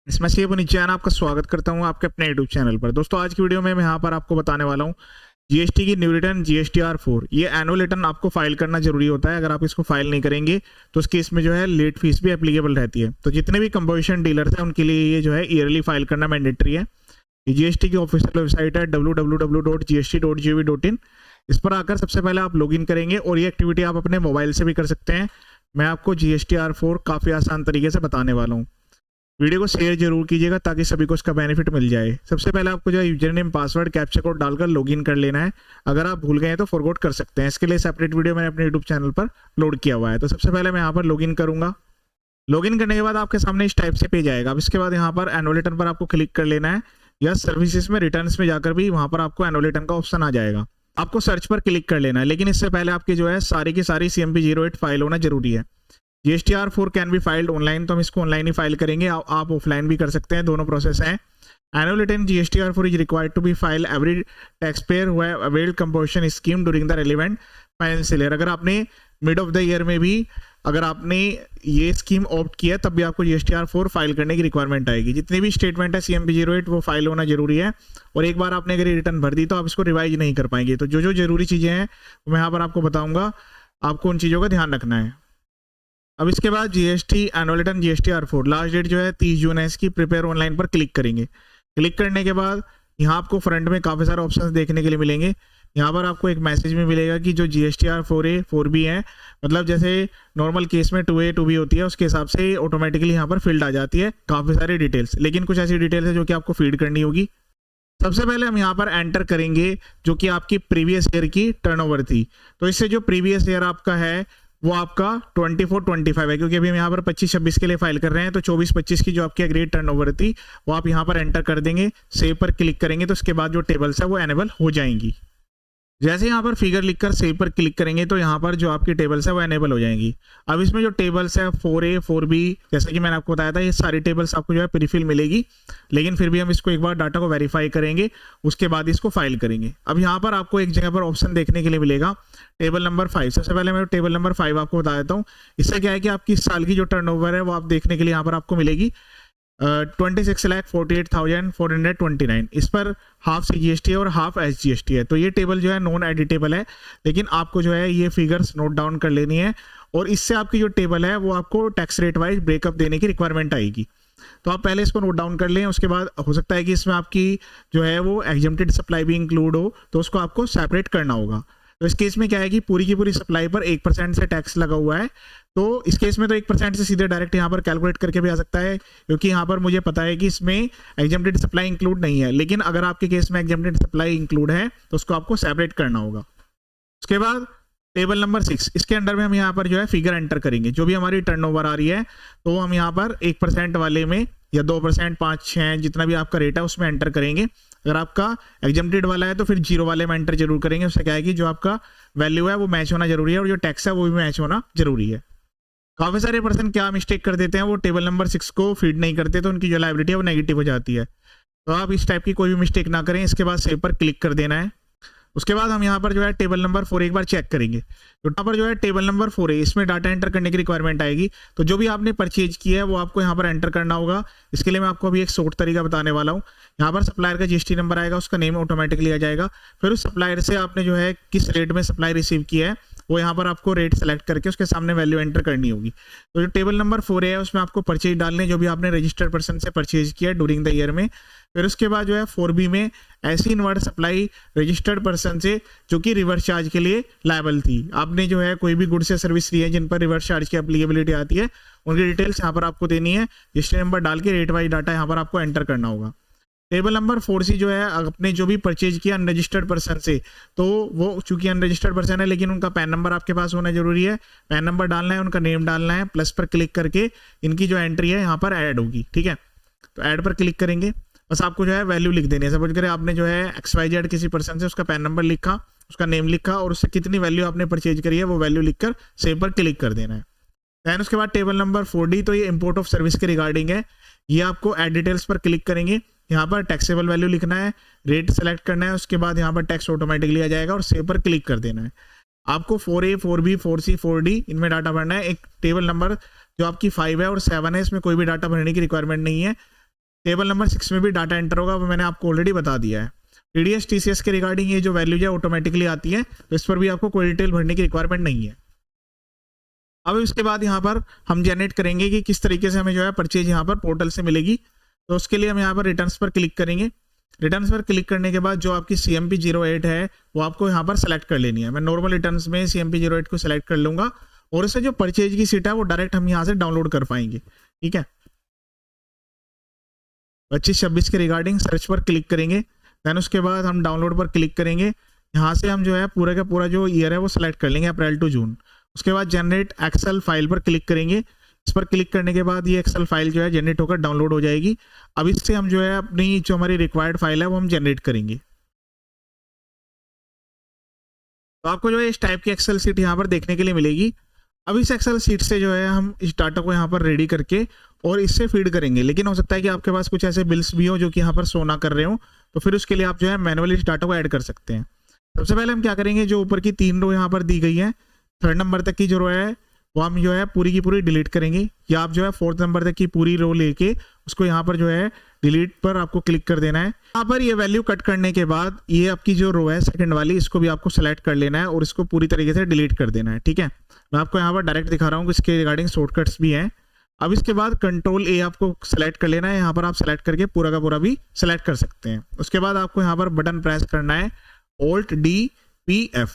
इसमें से नीचे आपका स्वागत करता हूं आपके अपने यूट्यूब चैनल पर। दोस्तों आज की वीडियो में मैं यहाँ पर आपको बताने वाला हूं जीएसटी की न्यू रिटर्न GSTR4। ये एनुअल रिटर्न आपको फाइल करना जरूरी होता है। अगर आप इसको फाइल नहीं करेंगे तो उस केस में जो है लेट फीस भी एप्लीकेबल रहती है। तो जितने भी कंपोजिशन डीलर्स हैं उनके लिए ये जो है ईयरली फाइल करना मैंडेटरी है। जीएसटी की ऑफिशियल वेबसाइट है www.gst.gov.in। इस पर आकर सबसे पहले आप लॉगिन करेंगे और ये एक्टिविटी आप अपने मोबाइल से भी कर सकते हैं। मैं आपको GSTR4 काफ़ी आसान तरीके से बताने वाला हूँ। वीडियो को शेयर जरूर कीजिएगा ताकि सभी को इसका बेनिफिट मिल जाए। सबसे पहले आपको जो है user name password captcha code डालकर लॉगिन कर लेना है। अगर आप भूल गए हैं तो फॉरगॉट कर सकते हैं। इसके लिए सेपरेट वीडियो मैंने अपने यूट्यूब चैनल पर अपलोड किया हुआ है। तो सबसे पहले मैं यहाँ पर लॉगिन करूंगा। लॉगिन करने के बाद आपके सामने इस टाइप से पेज आएगा। अब इसके बाद यहाँ पर एनुअल रिटर्न पर आपको क्लिक कर लेना है या सर्विसेज में रिटर्न्स में जाकर भी वहां पर आपको एनुअल रिटर्न का ऑप्शन आ जाएगा। आपको सर्च पर क्लिक कर लेना है, लेकिन इससे पहले आपकी जो है सारी की सारी CMP08 फाइल होना जरूरी है। GSTR4 can be filed online, तो हम इसको ऑनलाइन ही फाइल करेंगे। आप ऑफलाइन भी कर सकते हैं, दोनों प्रोसेस हैं। Annual return GSTR4 is required to be file every tax payer who have availed composition scheme during the relevant financial year. अगर आपने मिड ऑफ द ईयर में भी अगर आपने ये स्कीम ऑप्ट किया तब भी आपको GSTR4 फाइल करने की रिक्वायरमेंट आएगी। जितनी भी स्टेटमेंट है CMP08 वो फाइल होना जरूरी है। और एक बार आपने अगर रिटर्न भर दी तो आप इसको रिवाइज नहीं कर पाएंगे। तो जो जो जरूरी चीज़ें हैं मैं यहाँ पर आपको बताऊंगा, आपको उन चीज़ों का ध्यान रखना है। अब इसके बाद GST annual return GSTR4 last date जो है 30 जून है इसकी। प्रिपेयर ऑनलाइन पर क्लिक करेंगे। क्लिक करने के बाद यहाँ आपको फ्रंट में काफ़ी सारे ऑप्शंस देखने के लिए मिलेंगे। यहाँ पर आपको एक मैसेज में मिलेगा कि जो GSTR4A 4B है, मतलब जैसे नॉर्मल केस में 2A 2B होती है उसके हिसाब से ऑटोमेटिकली यहाँ पर फिल्ड आ जाती है काफ़ी सारी डिटेल्स। लेकिन कुछ ऐसी डिटेल्स है जो कि आपको फीड करनी होगी। सबसे पहले हम यहाँ पर एंटर करेंगे जो कि आपकी प्रीवियस ईयर की टर्नओवर थी। तो इससे जो प्रीवियस ईयर आपका है वो आपका 24-25 है, क्योंकि अभी हम यहाँ पर 25-26 के लिए फाइल कर रहे हैं। तो 24-25 की जो आपकी एग्रीड टर्नओवर थी वो आप यहाँ पर एंटर कर देंगे। सेव पर क्लिक करेंगे तो उसके बाद जो टेबल्स है वो एनेबल हो जाएंगी। जैसे यहाँ पर फिगर लिखकर सेव पर क्लिक करेंगे तो यहाँ पर जो आपकी टेबल्स है वो एनेबल हो जाएंगी। अब इसमें जो टेबल्स है 4A 4B, जैसे कि मैंने आपको बताया था, ये सारी टेबल्स आपको जो है प्रीफिल मिलेगी। लेकिन फिर भी हम इसको एक बार डाटा को वेरीफाई करेंगे, उसके बाद इसको फाइल करेंगे। अब यहाँ पर आपको एक जगह पर ऑप्शन देखने के लिए मिलेगा टेबल नंबर 5। सबसे पहले मैं टेबल नंबर 5 आपको बता देता हूँ। इससे क्या है कि आपकी इस साल की जो टर्नओवर है वो आप देखने के लिए यहाँ पर आपको मिलेगी 26,48,429। इस पर हाफ CGST है और हाफ SGST है। तो ये टेबल जो है नॉन एडिटेबल है, लेकिन आपको जो है ये फिगर्स नोट डाउन कर लेनी है। और इससे आपकी जो टेबल है वो आपको टैक्स रेट वाइज ब्रेकअप देने की रिक्वायरमेंट आएगी। तो आप पहले इसको नोट डाउन कर लें। उसके बाद हो सकता है कि इसमें आपकी जो है वो एग्जेम्प्टेड सप्लाई भी इंक्लूड हो, तो उसको आपको सेपरेट करना होगा। तो इस केस में क्या है कि पूरी की पूरी सप्लाई पर 1% से टैक्स लगा हुआ है। तो इस केस में तो 1% से सीधे डायरेक्ट यहाँ पर कैलकुलेट करके भी आ सकता है, क्योंकि यहाँ पर मुझे पता है कि इसमें एग्जेम्प्टेड सप्लाई इंक्लूड नहीं है। लेकिन अगर आपके केस में एग्जेम्प्टेड सप्लाई इंक्लूड है तो उसको आपको सेपरेट करना होगा। उसके बाद टेबल नंबर 6, इसके अंडर में हम यहाँ पर जो है फिगर एंटर करेंगे। जो भी हमारी टर्नओवर आ रही है तो हम यहाँ पर 1% वाले में या 2%, 5, 6 जितना भी आपका रेट है उसमें एंटर करेंगे। अगर आपका एग्जेम्प्टेड वाला है तो फिर 0 वाले में एंटर जरूर करेंगे। उससे क्या है कि जो आपका वैल्यू है वो मैच होना जरूरी है और जो टैक्स है वो भी मैच होना जरूरी है। काफ़ी सारे पर्सन क्या मिस्टेक कर देते हैं, वो टेबल नंबर 6 को फीड नहीं करते तो उनकी जो लायबिलिटी है वो नेगेटिव हो जाती है। तो आप इस टाइप की कोई भी मिस्टेक ना करें। इसके बाद सेव पर क्लिक कर देना है। उसके बाद हम यहाँ पर जो है टेबल नंबर 4 एक बार चेक करेंगे। तो यहाँ पर जो है टेबल नंबर 4 है, इसमें डाटा एंटर करने की रिक्वायरमेंट आएगी। तो जो भी आपने परचेज किया है वो आपको यहाँ पर एंटर करना होगा। इसके लिए मैं आपको अभी एक शॉर्ट तरीका बताने वाला हूँ। यहाँ पर सप्लायर का GST नंबर आएगा, उसका नेम ऑटोमेटिकली आ जाएगा। फिर उस सप्लायर से आपने जो है किस रेट में सप्लाई रिसीव किया है वो यहाँ पर आपको रेट सेलेक्ट करके उसके सामने वैल्यू एंटर करनी होगी। तो जो टेबल नंबर 4 है उसमें आपको परचेज डालने जो भी आपने रजिस्टर्ड पर्सन से परचेज किया ड्यूरिंग द ईयर में। फिर उसके बाद जो है 4B में ऐसी इनवर्ट सप्लाई रजिस्टर्ड पर्सन से जो कि रिवर्स चार्ज के लिए लायबल थी। आपने जो है कोई भी गुड्स या सर्विस ली है जिन पर रिवर्स चार्ज की एप्लीकेबिलिटी आती है, उनकी डिटेल्स यहाँ पर आपको देनी है। GST नंबर डाल के रेट वाइज डाटा यहाँ पर आपको एंटर करना होगा। टेबल नंबर 4C जो है अपने जो भी परचेज किया अनरजिस्टर्ड पर्सन से, तो वो चूंकि अनरजिस्टर्ड पर्सन है लेकिन उनका पैन नंबर आपके पास होना जरूरी है। पैन नंबर डालना है, उनका नेम डालना है, प्लस पर क्लिक करके इनकी जो एंट्री है यहाँ पर ऐड होगी। ठीक है, तो ऐड पर क्लिक करेंगे। बस आपको जो है वैल्यू लिख देनी है। सपोज करें आपने जो है XYZ किसी पर्सन से उसका पैन नंबर लिखा, उसका नेम लिखा और उससे कितनी वैल्यू आपने परचेज करी है वो वैल्यू लिखकर सेव पर क्लिक कर देना है। दैन उसके बाद टेबल नंबर 4D, तो ये इंपोर्ट ऑफ सर्विस के रिगार्डिंग है। ये आपको ऐड डिटेल्स पर क्लिक करेंगे। यहाँ पर टैक्सेबल वैल्यू लिखना है, रेट सेलेक्ट करना है, उसके बाद यहाँ पर टैक्स ऑटोमेटिकली आ जाएगा और सेव पर क्लिक कर देना है। आपको 4A 4B 4C 4D इनमें डाटा भरना है। एक टेबल नंबर जो आपकी 5 है और 7 है इसमें कोई भी डाटा भरने की रिक्वायरमेंट नहीं है। टेबल नंबर 6 में भी डाटा एंटर होगा, वो मैंने आपको ऑलरेडी बता दिया है। टीडीएस टीसीएस के रिगार्डिंग ये जो वैल्यूज है ऑटोमेटिकली आती है, तो इस पर भी आपको कोई डिटेल भरने की रिक्वायरमेंट नहीं है। अब इसके बाद यहाँ पर हम जनरेट करेंगे कि किस तरीके से हमें जो है परचेज यहाँ पर पोर्टल से मिलेगी। तो उसके लिए हम यहाँ पर रिटर्न्स पर क्लिक करेंगे। रिटर्न्स पर क्लिक करने के बाद जो आपकी CMP 08 है वो आपको यहाँ पर सेलेक्ट कर लेनी है। मैं नॉर्मल रिटर्न्स में CMP 08 को सेलेक्ट कर लूंगा और इससे जो परचेज की सीट है वो डायरेक्ट हम यहाँ से डाउनलोड कर पाएंगे। ठीक है, 25-26 के रिगार्डिंग सर्च पर क्लिक करेंगे। देन उसके बाद हम डाउनलोड पर क्लिक करेंगे। यहाँ से हम जो है पूरा का पूरा जो ईयर है वो सिलेक्ट कर लेंगे, अप्रैल टू जून। उसके बाद जनरेट एक्सेल फाइल पर क्लिक करेंगे। इस पर क्लिक करने के बाद ये एक्सेल फाइल जो है जनरेट होकर डाउनलोड हो जाएगी। अब इससे हम जो है अपनी जो हमारी रिक्वायर्ड फाइल है वो हम जनरेट करेंगे। तो आपको जो है इस टाइप की एक्सेल सीट यहाँ पर देखने के लिए मिलेगी। अब इस एक्सेल सीट से जो है हम इस डाटा को यहाँ पर रेडी करके और इससे फीड करेंगे। लेकिन हो सकता है कि आपके पास कुछ ऐसे बिल्स भी हो जो कि यहाँ पर शो ना कर रहे हो, तो फिर उसके लिए आप जो है मैनुअली इस डाटा को ऐड कर सकते हैं। सबसे पहले हम क्या करेंगे, जो ऊपर की 3 रो यहाँ पर दी गई है, 3rd नंबर तक की जो रो है वो हम जो है पूरी की पूरी डिलीट करेंगे, या आप जो है 4th नंबर तक की पूरी रो लेके उसको यहाँ पर जो है डिलीट पर आपको क्लिक कर देना है। यहाँ पर ये वैल्यू कट करने के बाद ये आपकी जो रो है सेकंड वाली, इसको भी आपको सेलेक्ट कर लेना है और इसको पूरी तरीके से डिलीट कर देना है। ठीक है, मैं आपको यहाँ पर डायरेक्ट दिखा रहा हूँ कि इसके रिगार्डिंग शॉर्टकट्स भी हैं। अब इसके बाद कंट्रोल A आपको सेलेक्ट कर लेना है। यहाँ पर आप सेलेक्ट करके पूरा का पूरा भी सेलेक्ट कर सकते हैं। उसके बाद आपको यहाँ पर बटन प्रेस करना है Alt D P F,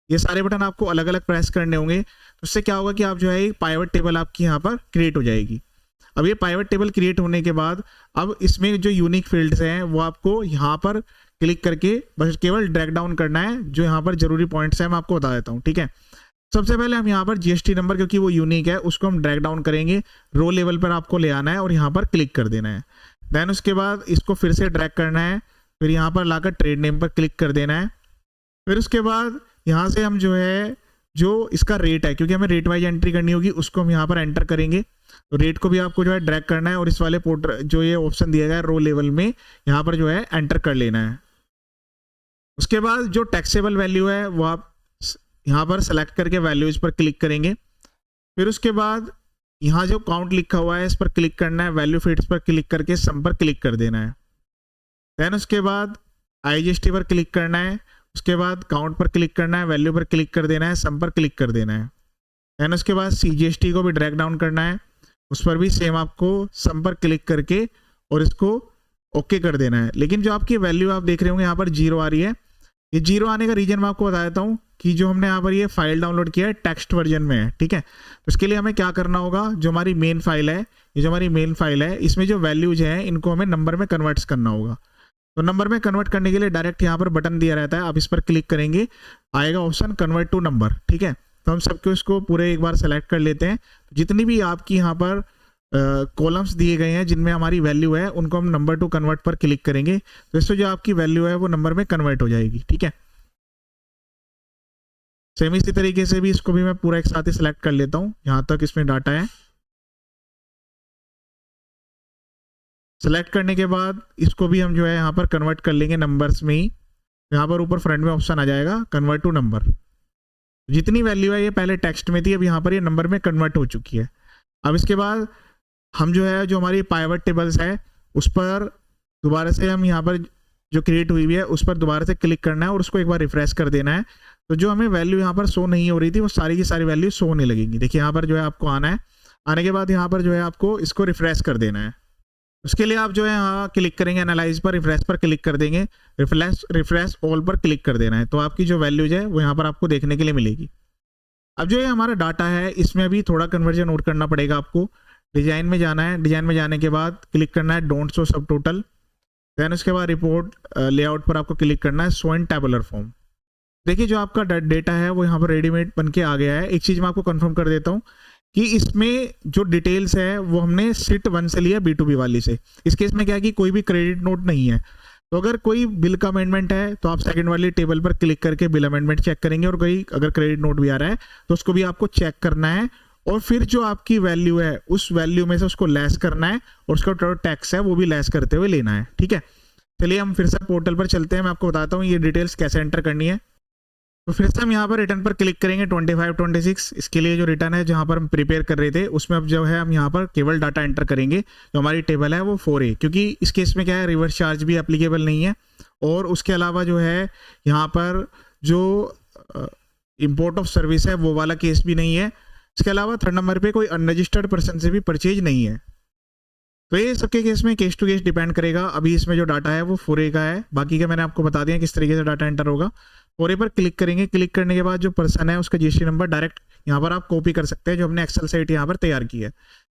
ये सारे बटन आपको अलग अलग प्रेस करने होंगे। तो उससे क्या होगा कि आप जो है एक पाइवट टेबल आपकी यहाँ पर क्रिएट हो जाएगी। अब ये पाइवट टेबल क्रिएट होने के बाद अब इसमें जो यूनिक फील्ड्स हैं वो आपको यहाँ पर क्लिक करके बस केवल ड्रैग डाउन करना है। जो यहाँ पर जरूरी पॉइंट्स हैं मैं आपको बता देता हूँ। ठीक है, सबसे पहले हम यहाँ पर GST नंबर, क्योंकि वो यूनिक है, उसको हम ड्रैग डाउन करेंगे। रो लेवल पर आपको ले आना है और यहाँ पर क्लिक कर देना है। देन उसके बाद इसको फिर से ड्रैग करना है, फिर यहाँ पर लाकर ट्रेड नेम पर क्लिक कर देना है। फिर उसके बाद यहाँ से हम जो है जो इसका रेट है, क्योंकि हमें रेट वाइज एंट्री करनी होगी, उसको हम यहाँ पर एंटर करेंगे। तो रेट को भी आपको जो है ड्रैग करना है और इस वाले पोर्टल जो ये ऑप्शन दिया गया है रो लेवल में, यहाँ पर जो है एंटर कर लेना है। उसके बाद जो टैक्सेबल वैल्यू है वो आप यहाँ पर सेलेक्ट करके वैल्यूज पर क्लिक करेंगे। फिर उसके बाद यहाँ जो काउंट लिखा हुआ है इस पर क्लिक करना है, वैल्यू फीड्स पर क्लिक करके सम पर क्लिक कर देना है। देन उसके बाद IGST पर क्लिक करना है। उसके बाद काउंट पर क्लिक करना है, वैल्यू पर क्लिक कर देना है, सम पर क्लिक कर देना है। देन उसके बाद CGST को भी ड्रैग डाउन करना है, उस पर भी सेम आपको सम पर क्लिक करके और इसको ओके कर देना है। लेकिन जो आपकी वैल्यू आप देख रहे होंगे यहाँ पर 0 आ रही है। ये 0 आने का रीजन मैं आपको बता देता हूँ कि जो हमने यहाँ पर ये फाइल डाउनलोड किया है टेक्स्ट वर्जन में है। ठीक है, तो इसके लिए हमें क्या करना होगा, जो हमारी मेन फाइल है, ये जो हमारी मेन फाइल है इसमें जो वैल्यूज हैं इनको हमें नंबर में कन्वर्ट करना होगा। तो नंबर में कन्वर्ट करने के लिए डायरेक्ट यहाँ पर बटन दिया रहता है, आप इस पर क्लिक करेंगे, आएगा ऑप्शन कन्वर्ट टू नंबर। ठीक है, तो हम सबको इसको पूरे एक बार सेलेक्ट कर लेते हैं। जितनी भी आपकी यहाँ पर कॉलम्स दिए गए हैं जिनमें हमारी वैल्यू है उनको हम नंबर टू कन्वर्ट पर क्लिक करेंगे, तो इससे जो आपकी वैल्यू है वो नंबर में कन्वर्ट हो जाएगी। ठीक है, सेम इसी तरीके से भी इसको भी मैं पूरा एक साथ ही सिलेक्ट कर लेता हूँ। यहाँ तक इसमें डाटा है, सेलेक्ट करने के बाद इसको भी हम जो है यहाँ पर कन्वर्ट कर लेंगे नंबर्स में ही। यहाँ पर ऊपर फ्रंट में ऑप्शन आ जाएगा कन्वर्ट टू नंबर। जितनी वैल्यू है ये पहले टेक्स्ट में थी, अब यहाँ पर ये नंबर में कन्वर्ट हो चुकी है। अब इसके बाद हम जो है जो हमारी पाइवट टेबल्स है उस पर दोबारा से हम यहाँ पर जो क्रिएट हुई है उस पर दोबारा से क्लिक करना है और उसको एक बार रिफ्रेश कर देना है। तो जो हमें वैल्यू यहाँ पर शो नहीं हो रही थी वो सारी की सारी वैल्यू शो होने लगेंगी। देखिए यहाँ पर जो है आपको आना है, आने के बाद यहाँ पर जो है आपको इसको रिफ्रेश कर देना है। उसके लिए आप जो है यहाँ क्लिक करेंगे एनालाइज पर, रिफ्रेश पर क्लिक कर देंगे, रिफ्रेश ऑल पर क्लिक कर देना है। तो आपकी जो वैल्यूज है वो यहाँ पर आपको देखने के लिए मिलेगी। अब जो ये हमारा डाटा है इसमें अभी थोड़ा कन्वर्जन और करना पड़ेगा आपको। डिजाइन में जाना है, डिजाइन में जाने के बाद क्लिक करना है डोंट शो सब टोटल। देन उसके बाद रिपोर्ट लेआउट पर आपको क्लिक करना है शो इन टेबुलर फॉर्म। देखिए जो आपका डेटा है वो यहाँ पर रेडीमेड बन के आ गया है। एक चीज़ मैं आपको कंफर्म कर देता हूँ कि इसमें जो डिटेल्स है वो हमने सीट 1 से लिया B2B वाली से। इस केस में क्या है कि कोई भी क्रेडिट नोट नहीं है, तो अगर कोई बिल का अमेंडमेंट है तो आप सेकंड वाली टेबल पर क्लिक करके बिल अमेंडमेंट चेक करेंगे, और कोई अगर क्रेडिट नोट भी आ रहा है तो उसको भी आपको चेक करना है, और फिर जो आपकी वैल्यू है उस वैल्यू में से उसको लेस करना है और उसका जो टैक्स है वो भी लेस करते हुए लेना है। ठीक है, चलिए हम फिर से पोर्टल पर चलते हैं, मैं आपको बताता हूँ ये डिटेल्स कैसे एंटर करनी है। तो फिर से हम यहाँ पर रिटर्न पर क्लिक करेंगे 25-26। इसके लिए जो रिटर्न है जहाँ पर हम प्रिपेयर कर रहे थे उसमें अब जो है हम यहाँ पर केवल डाटा एंटर करेंगे। जो हमारी टेबल है वो 4A, क्योंकि इस केस में क्या है, रिवर्स चार्ज भी एप्लीकेबल नहीं है और उसके अलावा जो है यहाँ पर जो इम्पोर्ट ऑफ सर्विस है वो वाला केस भी नहीं है। इसके अलावा थर्ड नंबर पे कोई अनरजिस्टर्ड पर्सन से भी परचेज नहीं है। तो ये सबके केस में केस टू केस डिपेंड करेगा। अभी इसमें जो डाटा है वो 4A का है, बाकी का मैंने आपको बता दिया किस तरीके से डाटा एंटर होगा। 4A पर क्लिक करेंगे। क्लिक करने के बाद जो पर्सन है उसका जीएसटी नंबर डायरेक्ट यहाँ पर आप कॉपी कर सकते हैं, जो हमने एक्सेल साइट यहाँ पर तैयार की है।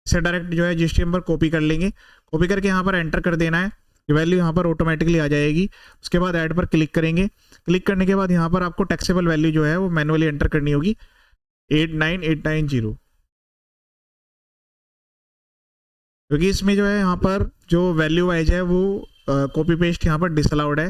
इसे डायरेक्ट जो है जीएसटी नंबर कॉपी कर लेंगे। कॉपी करके यहाँ पर एंटर कर देना है, वैल्यू यहाँ पर ऑटोमेटिकली आ जाएगी। उसके बाद ऐड पर क्लिक करेंगे। क्लिक करने के बाद यहाँ पर आपको टैक्सेबल वैल्यू जो है वो मैनुअली एंटर करनी होगी 89890, क्योंकि इसमें जो है यहाँ पर जो वैल्यू वाइज है वो कॉपी पेस्ट यहाँ पर डिसअलाउड है।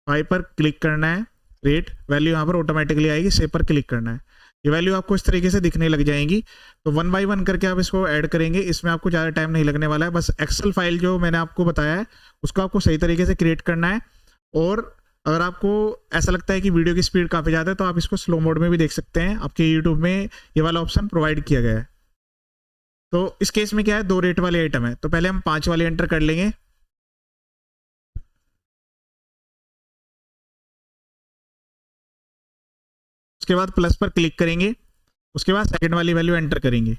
5 पर क्लिक करना है, रेट वैल्यू यहाँ पर ऑटोमेटिकली आएगी। सेव पर क्लिक करना है, ये वैल्यू आपको इस तरीके से दिखने लग जाएंगी। तो 1 बाय 1 करके आप इसको ऐड करेंगे। इसमें आपको ज़्यादा टाइम नहीं लगने वाला है, बस एक्सेल फाइल जो मैंने आपको बताया है उसको आपको सही तरीके से क्रिएट करना है। और अगर आपको ऐसा लगता है कि वीडियो की स्पीड काफ़ी ज़्यादा है तो आप इसको स्लो मोड में भी देख सकते हैं। आपके यूट्यूब में ये वाला ऑप्शन प्रोवाइड किया गया है। तो इस केस में क्या है, 2 रेट वाले आइटम है, तो पहले हम 5 वाले एंटर कर लेंगे। उसके बाद प्लस पर क्लिक करेंगे। उसके बाद सेकंड वाली वैल्यू एंटर करेंगे।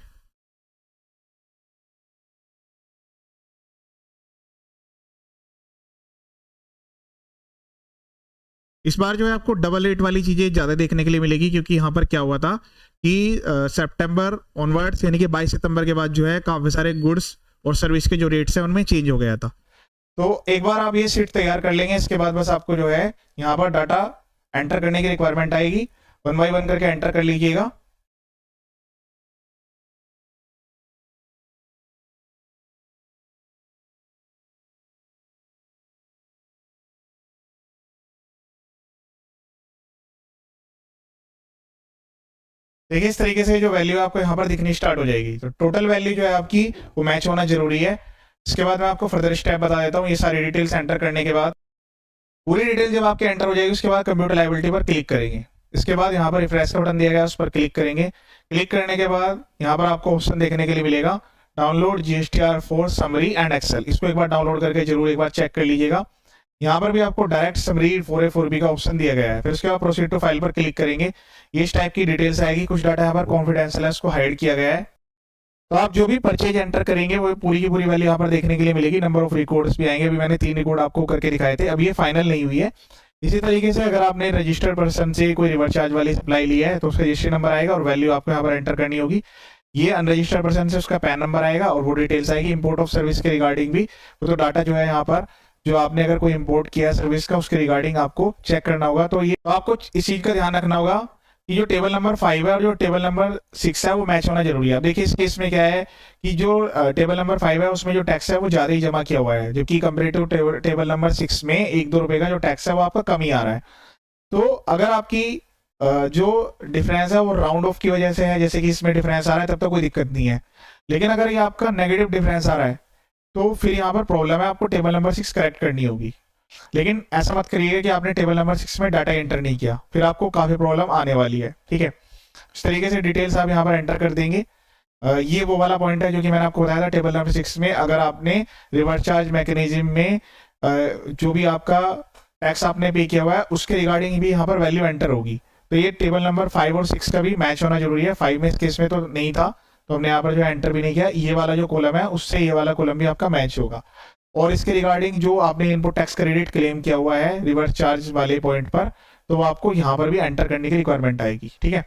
इस बार जो है आपको डबल रेट वाली चीज़ें ज़्यादा देखने के लिए मिलेगी, क्योंकि यहाँ पर क्या हुआ था कि सितंबर ऑनवर्ड्स यानी कि 22 सितंबर के बाद जो है काफ़ी सारे गुड्स और सर्विस के जो रेट्स हैं उनमें चेंज हो गया था। तो एक बार आप ये शीट तैयार कर लेंगे, इसके बाद बस आपको जो है यहाँ पर डाटा एंटर करने की रिक्वायरमेंट आएगी। 1 बाय 1 करके एंटर कर लीजिएगा। देखिए इस तरीके से जो वैल्यू आपको यहाँ पर दिखनी स्टार्ट हो जाएगी। तो टोटल वैल्यू जो है आपकी वो मैच होना जरूरी है। इसके बाद मैं आपको फर्दर स्टेप बता देता हूँ। ये सारी डिटेल्स एंटर करने के बाद पूरी डिटेल जब आपके एंटर हो जाएगी उसके बाद कंप्यूटर लायबिलिटी पर क्लिक करेंगे। इसके बाद यहाँ पर रिफ्रेश का बटन दिया गया उस पर क्लिक करेंगे। क्लिक करने के बाद यहाँ पर आपको ऑप्शन देखने के लिए मिलेगा download GSTR4 summary and Excel. इसको एक बार डाउनलोड करके जरूर एक बार चेक कर लीजिएगा। यहाँ पर भी आपको डायरेक्ट समरी 4A 4B का ऑप्शन दिया गया है। फिर उसके बाद प्रोसीड टू फाइल पर क्लिक करेंगे। ये इस टाइप की डिटेल्स आएगी। कुछ डाटा यहाँ पर कॉन्फिडेंशियल है, उसको हाइड किया गया है। तो आप जो भी परचेज एंटर करेंगे वो पूरी की पूरी वैल्यू यहाँ पर देखने के लिए मिलेगी। नंबर ऑफ रिकॉर्ड्स भी आएंगे। अभी मैंने 3 रिकॉर्ड आपको करके दिखाए थे, अभी ये फाइनल नहीं हुई है। इसी तरीके से अगर आपने रजिस्टर्ड पर्सन से कोई रिवर्स चार्ज वाली सप्लाई ली है तो उसका रजिस्ट्री नंबर आएगा और वैल्यू आपको यहाँ पर एंटर करनी होगी। ये अनरजिस्टर्ड पर्सन से उसका पैन नंबर आएगा और वो डिटेल्स आएगी। इंपोर्ट ऑफ सर्विस के रिगार्डिंग भी वो तो डाटा जो है यहाँ पर जो आपने अगर कोई इंपोर्ट किया है सर्विस का उसके रिगार्डिंग आपको चेक करना होगा। तो ये तो आपको इस चीज का ध्यान रखना होगा कि जो टेबल नंबर 5 है और जो टेबल नंबर 6 है वो मैच होना जरूरी है। अब देखिए इस केस में क्या है कि जो टेबल नंबर 5 है उसमें जो टैक्स है वो ज्यादा ही जमा किया हुआ है, जबकि कंपेरेटिव टेबल नंबर 6 में 1-2 रुपए का जो टैक्स है वो आपका कम ही आ रहा है। तो अगर आपकी जो डिफरेंस है वो राउंड ऑफ की वजह से है, जैसे कि इसमें डिफरेंस आ रहा है, तब तो कोई दिक्कत नहीं है। लेकिन अगर ये आपका नेगेटिव डिफरेंस आ रहा है तो फिर यहाँ पर प्रॉब्लम है, आपको टेबल नंबर 6 करेक्ट करनी होगी। लेकिन ऐसा मत करिएगा कि आपने टेबल नंबर 6 में डाटा एंटर नहीं किया, फिर आपको काफी प्रॉब्लम आने वाली है। ठीक है, इस तरीके से डिटेल्स आप यहाँ पर एंटर कर देंगे। ये वो वाला पॉइंट है जो कि मैंने आपको बताया था। टेबल नंबर 6 में अगर आपने रिवर्स चार्ज मैकेनिज्म में जो भी आपका टैक्स आपने पे किया हुआ है उसके रिगार्डिंग भी यहाँ पर वैल्यू एंटर होगी। तो ये टेबल नंबर 5 और 6 का भी मैच होना जरूरी है। 5 में इस केस में तो नहीं था, तो हमने यहाँ पर जो एंटर भी नहीं किया। ये वाला जो कॉलम है उससे ये वाला कॉलम भी आपका मैच होगा। और इसके रिगार्डिंग जो आपने इनपुट टैक्स क्रेडिट क्लेम किया हुआ है रिवर्स चार्ज वाले पॉइंट पर, तो वो आपको यहाँ पर भी एंटर करने की रिक्वायरमेंट आएगी। ठीक है,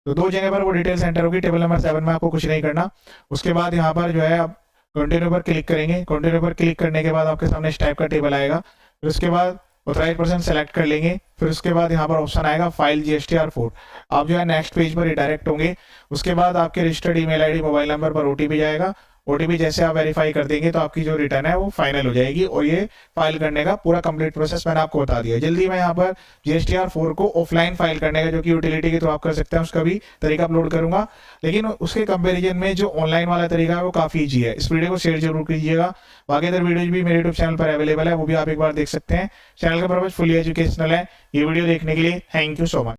तो 2 जगह पर वो डिटेल्स एंटर होगी। टेबल नंबर 7 में आपको कुछ नहीं करना। उसके बाद यहाँ पर जो है आप कंटिन्यू पर क्लिक करेंगे। कंटिन्यू पर क्लिक करने के बाद आपके सामने इस टाइप का टेबल आएगा। फिर उसके बाद ऑथराइज्ड पर्सन सेलेक्ट कर लेंगे। फिर उसके बाद यहाँ पर ऑप्शन आएगा फाइल GSTR4। आप जो है नेक्स्ट पेज पर रिडायरेक्ट होंगे। उसके बाद आपके registered email ID mobile number पर OTP जाएगा। OTP जैसे आप वेरीफाई कर देंगे तो आपकी जो रिटर्न है वो फाइनल हो जाएगी। और ये फाइल करने का पूरा कंप्लीट प्रोसेस मैंने आपको बता दिया। जल्दी मैं यहाँ पर GSTR4 को ऑफलाइन फाइल करने का, जो कि यूटिलिटी के थ्रू आप कर सकते हैं, उसका भी तरीका अपलोड करूंगा। लेकिन उसके कंपेरिजन में जो ऑनलाइन वाला तरीका है वो काफी ईजी है। इस वीडियो को शेयर जरूर कीजिएगा। बाकी अदर वीडियोज भी मेरे यूट्यूब चैनल पर अवेलेबल है, वो भी आप एक बार देख सकते हैं। चैनल का पर्पज फुली एजुकेशनल है। ये वीडियो देखने के लिए थैंक यू सो मच।